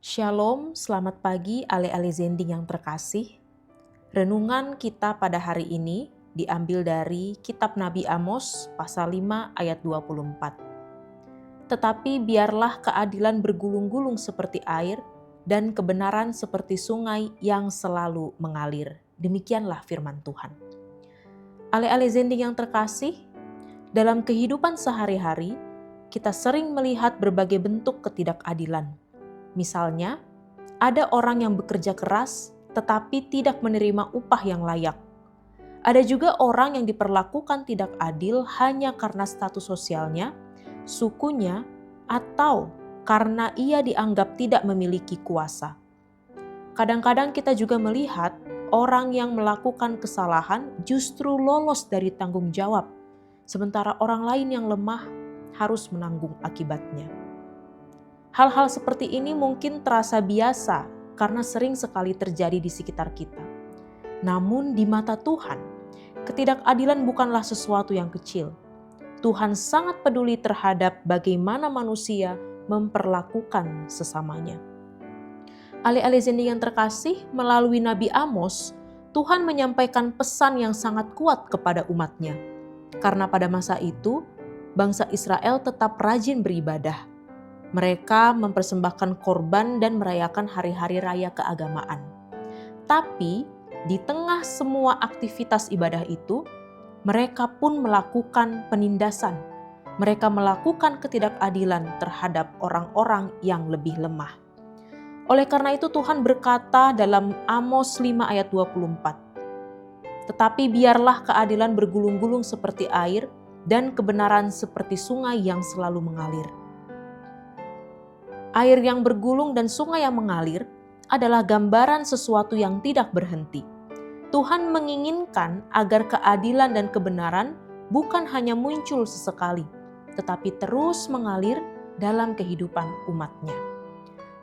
Shalom, selamat pagi ale-ale Zending yang terkasih. Renungan kita pada hari ini diambil dari kitab Nabi Amos pasal 5 ayat 24. Tetapi biarlah keadilan bergulung-gulung seperti air dan kebenaran seperti sungai yang selalu mengalir. Demikianlah firman Tuhan. Ale-ale Zending yang terkasih, dalam kehidupan sehari-hari kita sering melihat berbagai bentuk ketidakadilan. Misalnya, ada orang yang bekerja keras tetapi tidak menerima upah yang layak. Ada juga orang yang diperlakukan tidak adil hanya karena status sosialnya, sukunya, atau karena ia dianggap tidak memiliki kuasa. Kadang-kadang kita juga melihat orang yang melakukan kesalahan justru lolos dari tanggung jawab, sementara orang lain yang lemah harus menanggung akibatnya. Hal-hal seperti ini mungkin terasa biasa karena sering sekali terjadi di sekitar kita. Namun di mata Tuhan, ketidakadilan bukanlah sesuatu yang kecil. Tuhan sangat peduli terhadap bagaimana manusia memperlakukan sesamanya. Ale-ale Zending yang terkasih, melalui Nabi Amos, Tuhan menyampaikan pesan yang sangat kuat kepada umatnya. Karena pada masa itu, bangsa Israel tetap rajin beribadah. Mereka mempersembahkan korban dan merayakan hari-hari raya keagamaan. Tapi di tengah semua aktivitas ibadah itu, mereka pun melakukan penindasan. Mereka melakukan ketidakadilan terhadap orang-orang yang lebih lemah. Oleh karena itu Tuhan berkata dalam Amos 5 ayat 24, "Tetapi biarlah keadilan bergulung-gulung seperti air dan kebenaran seperti sungai yang selalu mengalir." Air yang bergulung dan sungai yang mengalir adalah gambaran sesuatu yang tidak berhenti. Tuhan menginginkan agar keadilan dan kebenaran bukan hanya muncul sesekali, tetapi terus mengalir dalam kehidupan umat-Nya.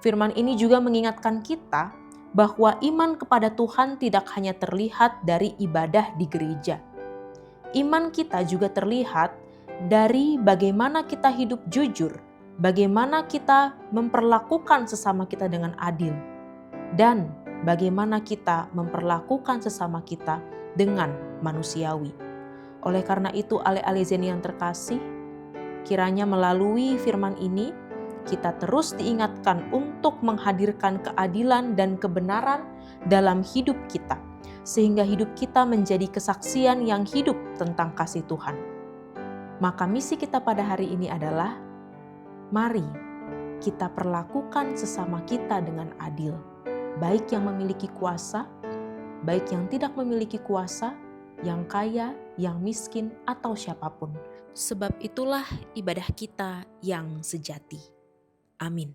Firman ini juga mengingatkan kita bahwa iman kepada Tuhan tidak hanya terlihat dari ibadah di gereja. Iman kita juga terlihat dari bagaimana kita hidup jujur, bagaimana kita memperlakukan sesama kita dengan adil, dan bagaimana kita memperlakukan sesama kita dengan manusiawi. Oleh karena itu, ale-ale Zending yang terkasih, kiranya melalui firman ini, kita terus diingatkan untuk menghadirkan keadilan dan kebenaran dalam hidup kita, sehingga hidup kita menjadi kesaksian yang hidup tentang kasih Tuhan. Maka misi kita pada hari ini adalah, mari kita perlakukan sesama kita dengan adil, baik yang memiliki kuasa, baik yang tidak memiliki kuasa, yang kaya, yang miskin, atau siapapun. Sebab itulah ibadah kita yang sejati. Amin.